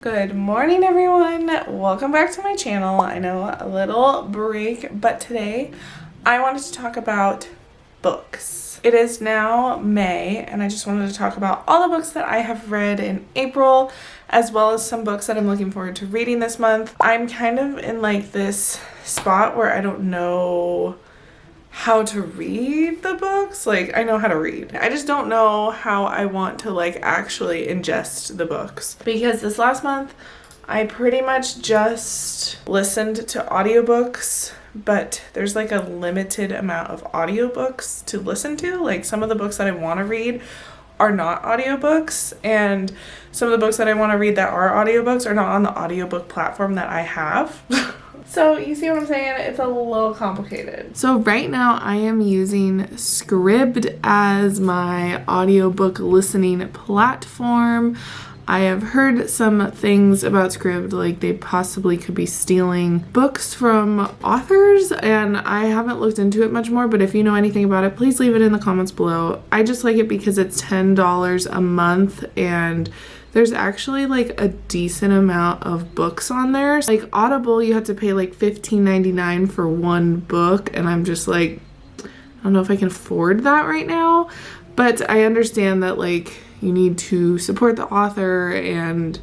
Good morning, everyone. Welcome back to my channel. I know a little break, but today I wanted to talk about books. It is now May, and I just wanted to talk about all the books that I have read in April, as well as some books that I'm looking forward to reading this month. I'm kind of in like this spot where I don't know how to read the books. Like, I know how to read. I just don't know how I want to like actually ingest the books. Because this last month, I pretty much just listened to audiobooks, but there's like a limited amount of audiobooks to listen to. Like, some of the books that I want to read are not audiobooks, and some of the books that I want to read that are audiobooks are not on the audiobook platform that I have. So you see what I'm saying? It's a little complicated. So right now I am using Scribd as my audiobook listening platform. I have heard some things about Scribd, like they possibly could be stealing books from authors, and I haven't looked into it much more, but if you know anything about it, please leave it in the comments below. I just like it because it's $10 a month, and there's actually like a decent amount of books on there. Like Audible, you have to pay like $15.99 for one book, and I'm just like, I don't know if I can afford that right now, but I understand that like you need to support the author and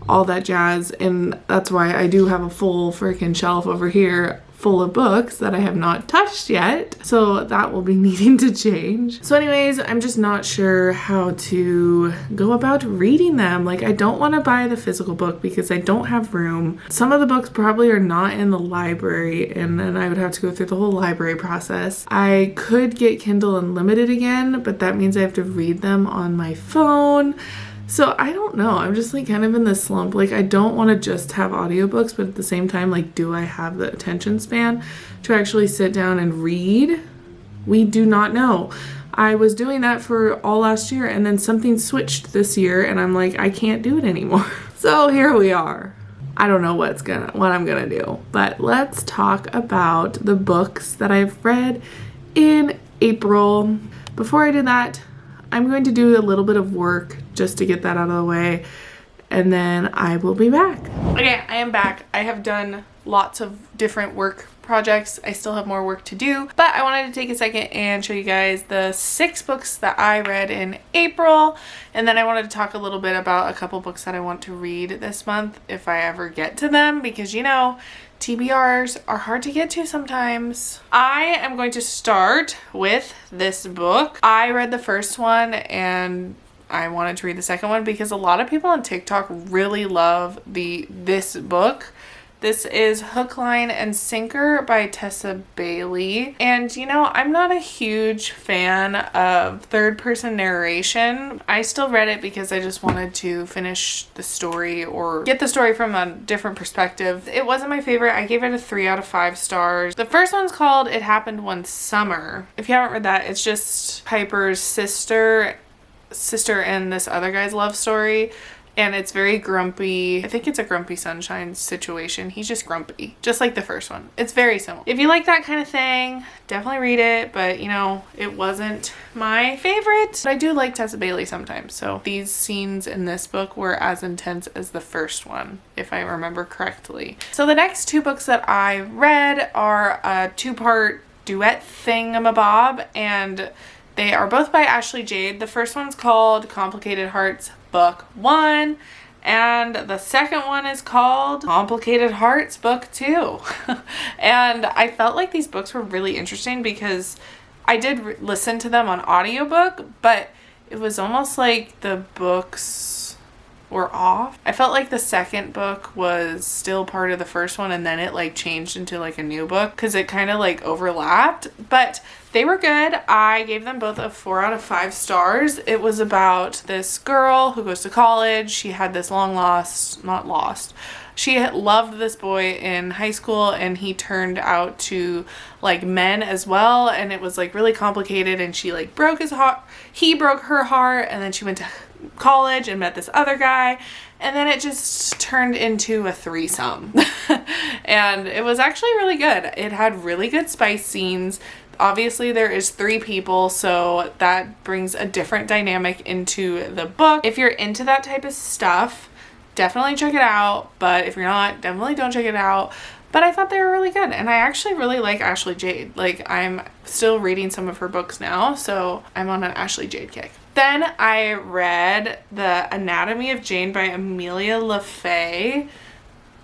all that jazz, and that's why I do have a full freaking shelf over here full of books that I have not touched yet, so that will be needing to change. So anyways, I'm just not sure how to go about reading them. Like, I don't want to buy the physical book because I don't have room. Some of the books probably are not in the library, and then I would have to go through the whole library process. I could get Kindle Unlimited again, but that means I have to read them on my phone. So I don't know, I'm just like kind of in this slump. Like, I don't want to just have audiobooks, but at the same time, like, do I have the attention span to actually sit down and read? We do not know. I was doing that for all last year, and then something switched this year, and I'm like, I can't do it anymore. So here we are. I don't know what I'm gonna do, but let's talk about the books that I've read in April. Before I do that, I'm going to do a little bit of work just to get that out of the way, and then I will be back. Okay, I am back. I have done lots of different work projects. I still have more work to do, but I wanted to take a second and show you guys the 6 books that I read in April, and then I wanted to talk a little bit about a couple books that I want to read this month if I ever get to them, because you know, TBRs are hard to get to sometimes. I am going to start with this book. I read the first one and I wanted to read the second one because a lot of people on TikTok really love this book. This is Hook, Line, and Sinker by Tessa Bailey. And you know, I'm not a huge fan of third-person narration. I still read it because I just wanted to finish the story or get the story from a different perspective. It wasn't my favorite. I gave it a 3 out of 5 stars. The first one's called It Happened One Summer. If you haven't read that, it's just Piper's sister and this other guy's love story. And it's very grumpy. I think it's a Grumpy Sunshine situation. He's just grumpy, just like the first one. It's very similar. If you like that kind of thing, definitely read it. But you know, it wasn't my favorite. But I do like Tessa Bailey sometimes. So these scenes in this book were as intense as the first one, if I remember correctly. So the next 2 books that I read are a 2-part duet thingamabob, and they are both by Ashley Jade. The first one's called Complicated Hearts Book 1, and the second one is called Complicated Hearts Book 2. And I felt like these books were really interesting because I did listen to them on audiobook, but it was almost like the books were off. I felt like the second book was still part of the first one, and then it like changed into like a new book because it kind of like overlapped, but they were good. I gave them both a 4 out of 5 stars. It was about this girl who goes to college. She had this she had loved this boy in high school, and he turned out to like men as well, and it was like really complicated, and she like broke his heart. He broke her heart, and then she went to college and met this other guy, and then it just turned into a threesome. And it was actually really good. It had really good spice scenes. Obviously there is 3 people, so that brings a different dynamic into the book. If you're into that type of stuff, definitely check it out. But if you're not, definitely don't check it out. But I thought they were really good. And I actually really like Ashley Jade. Like, I'm still reading some of her books now. So I'm on an Ashley Jade kick. Then I read The Anatomy of Jane by Amelia LaFay.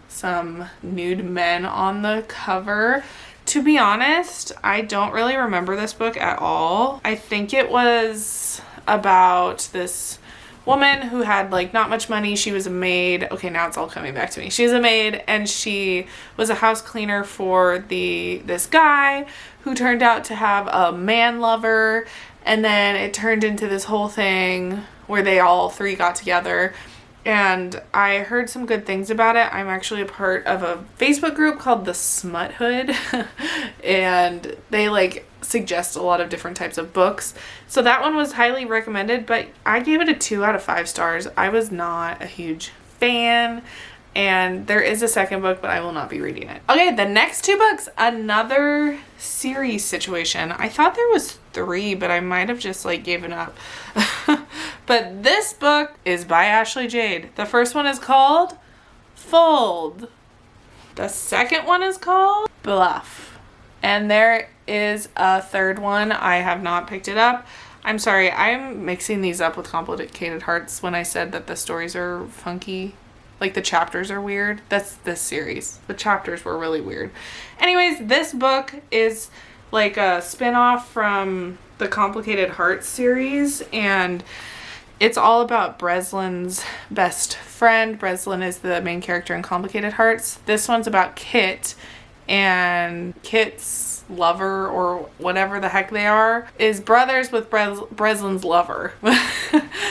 Some nude men on the cover. To be honest, I don't really remember this book at all. I think it was about this woman who had like not much money. She was a maid. Okay, now it's all coming back to me. She was a maid and she was a house cleaner for this guy who turned out to have a man lover, and then it turned into this whole thing where they all three got together. And I heard some good things about it. I'm actually a part of a Facebook group called the Smut Hood and they like suggest a lot of different types of books. So that one was highly recommended, but I gave it a 2 out of 5 stars. I was not a huge fan. And there is a second book, but I will not be reading it. Okay, the next 2 books, another series situation. I thought there was 3, but I might have just like given up. But this book is by Ashley Jade. The first one is called Fold. The second one is called Bluff. And there is a third one. I have not picked it up. I'm sorry, I'm mixing these up with Complicated Hearts when I said that the stories are funky. Like the chapters are weird. That's this series. The chapters were really weird. Anyways, this book is like a spin-off from the Complicated Hearts series, and it's all about Breslin's best friend. Breslin is the main character in Complicated Hearts. This one's about Kit, and Kit's lover, or whatever the heck they are, is brothers with Breslin's lover.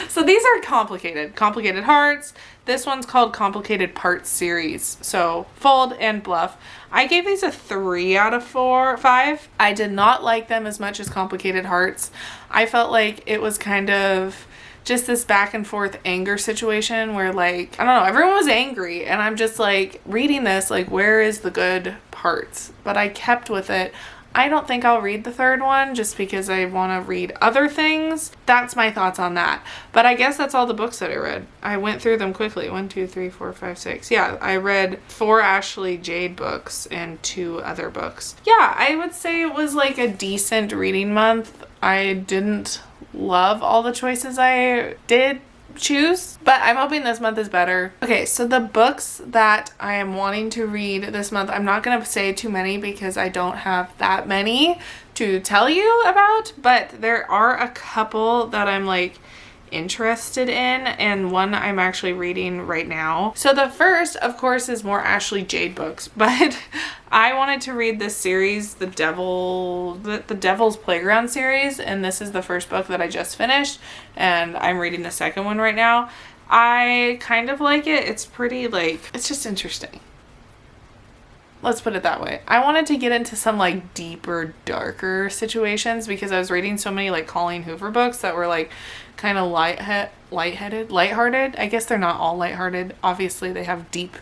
So these are Complicated Hearts. This one's called Complicated Parts series. So Fold and Bluff. I gave these a 3 out of 5. I did not like them as much as Complicated Hearts. I felt like it was kind of just this back and forth anger situation where like, I don't know, everyone was angry and I'm just like reading this, like, where is the good parts? But I kept with it. I don't think I'll read the third one just because I want to read other things. That's my thoughts on that. But I guess that's all the books that I read. I went through them quickly. 1, 2, 3, 4, 5, 6. Yeah, I read 4 Ashley Jade books and 2 other books. Yeah, I would say it was like a decent reading month. I didn't love all the choices I did choose, but I'm hoping this month is better. Okay, so the books that I am wanting to read this month, I'm not going to say too many because I don't have that many to tell you about, but there are a couple that I'm like interested in, and one I'm actually reading right now. So the first, of course, is more Ashley Jade books, but I wanted to read this series, the Devil's Playground series, and this is the first book that I just finished, and I'm reading the second one right now. I kind of like it. It's pretty, like, it's just interesting. Let's put it that way. I wanted to get into some like deeper, darker situations because I was reading so many like Colleen Hoover books that were like kind of lighthearted. I guess they're not all lighthearted. Obviously they have deep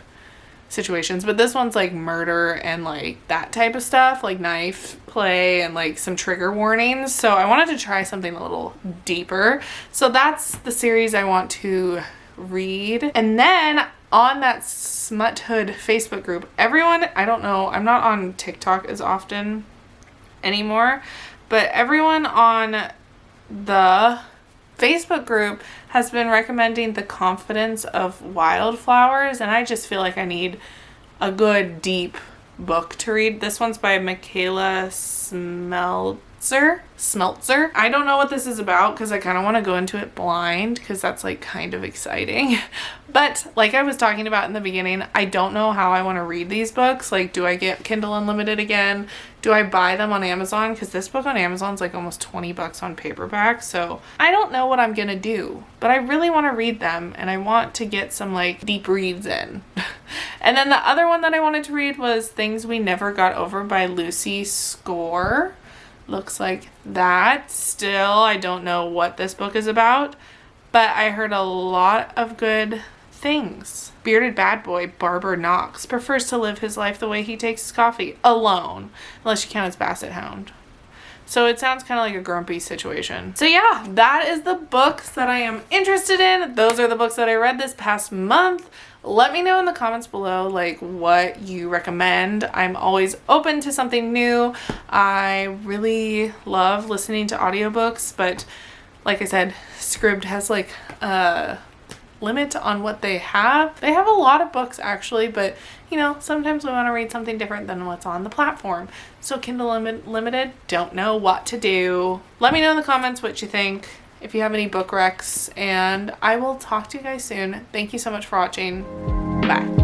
situations, but this one's like murder and like that type of stuff, like knife play and like some trigger warnings. So I wanted to try something a little deeper. So that's the series I want to read. And then on that Smut Hood Facebook group, everyone, I don't know, I'm not on TikTok as often anymore, but everyone on the Facebook group has been recommending The Confidence of Wildflowers, and I just feel like I need a good deep book to read. This one's by Michaela Smeltzer. I don't know what this is about because I kind of want to go into it blind because that's like kind of exciting. But like I was talking about in the beginning, I don't know how I want to read these books. Like, do I get Kindle Unlimited again? Do I buy them on Amazon? Because this book on Amazon is like almost $20 on paperback. So I don't know what I'm going to do, but I really want to read them and I want to get some like deep reads in. And then the other one that I wanted to read was Things We Never Got Over by Lucy Score. Looks like that. Still, I don't know what this book is about, but I heard a lot of good things. Bearded bad boy Barber Knox prefers to live his life the way he takes his coffee, alone, unless you count his basset hound. So it sounds kind of like a grumpy situation. So yeah, that is the books that I am interested in. Those are the books that I read this past month. let me know in the comments below like what you recommend. I'm always open to something new. I really love listening to audiobooks, but like I said, Scribd has like a limit on what they have. They have a lot of books actually, but you know, sometimes we want to read something different than what's on the platform. So Kindle Limited, don't know what to do. Let me know in the comments what you think, if you have any book recs, and I will talk to you guys soon. Thank you so much for watching. Bye.